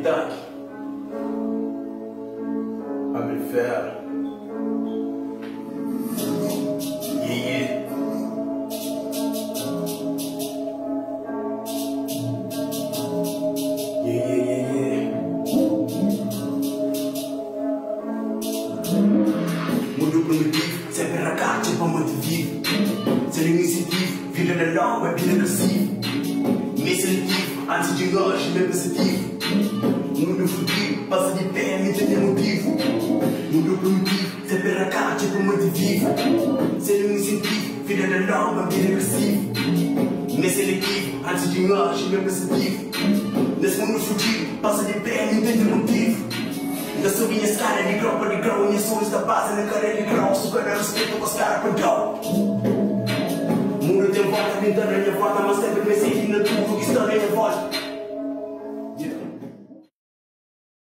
tanque. Abre ferro. Yeah. Mundo primitivo, sempre na caixa para manter vivo. Ser um incentivo, vida da longa, vida agressiva. Nem seletivo, antes de hoje, nem pensativo. Mundo fodido, passa de pé, nem tem motivo. Mundo primitivo, sempre na caixa para manter vivo. Ser um incentivo, vida da longa, vida agressiva. Nem seletivo, antes de hoje, nem pensativo. Nesse mundo fodido, passa de pé, nem tem motivo. Da subi a escada de grão para de grão, minhas sonhos da base na cara de grão, super respeito com os caras para grão. Mundo tem volta, pintando a minha volta, mas sempre me senti na tudo que está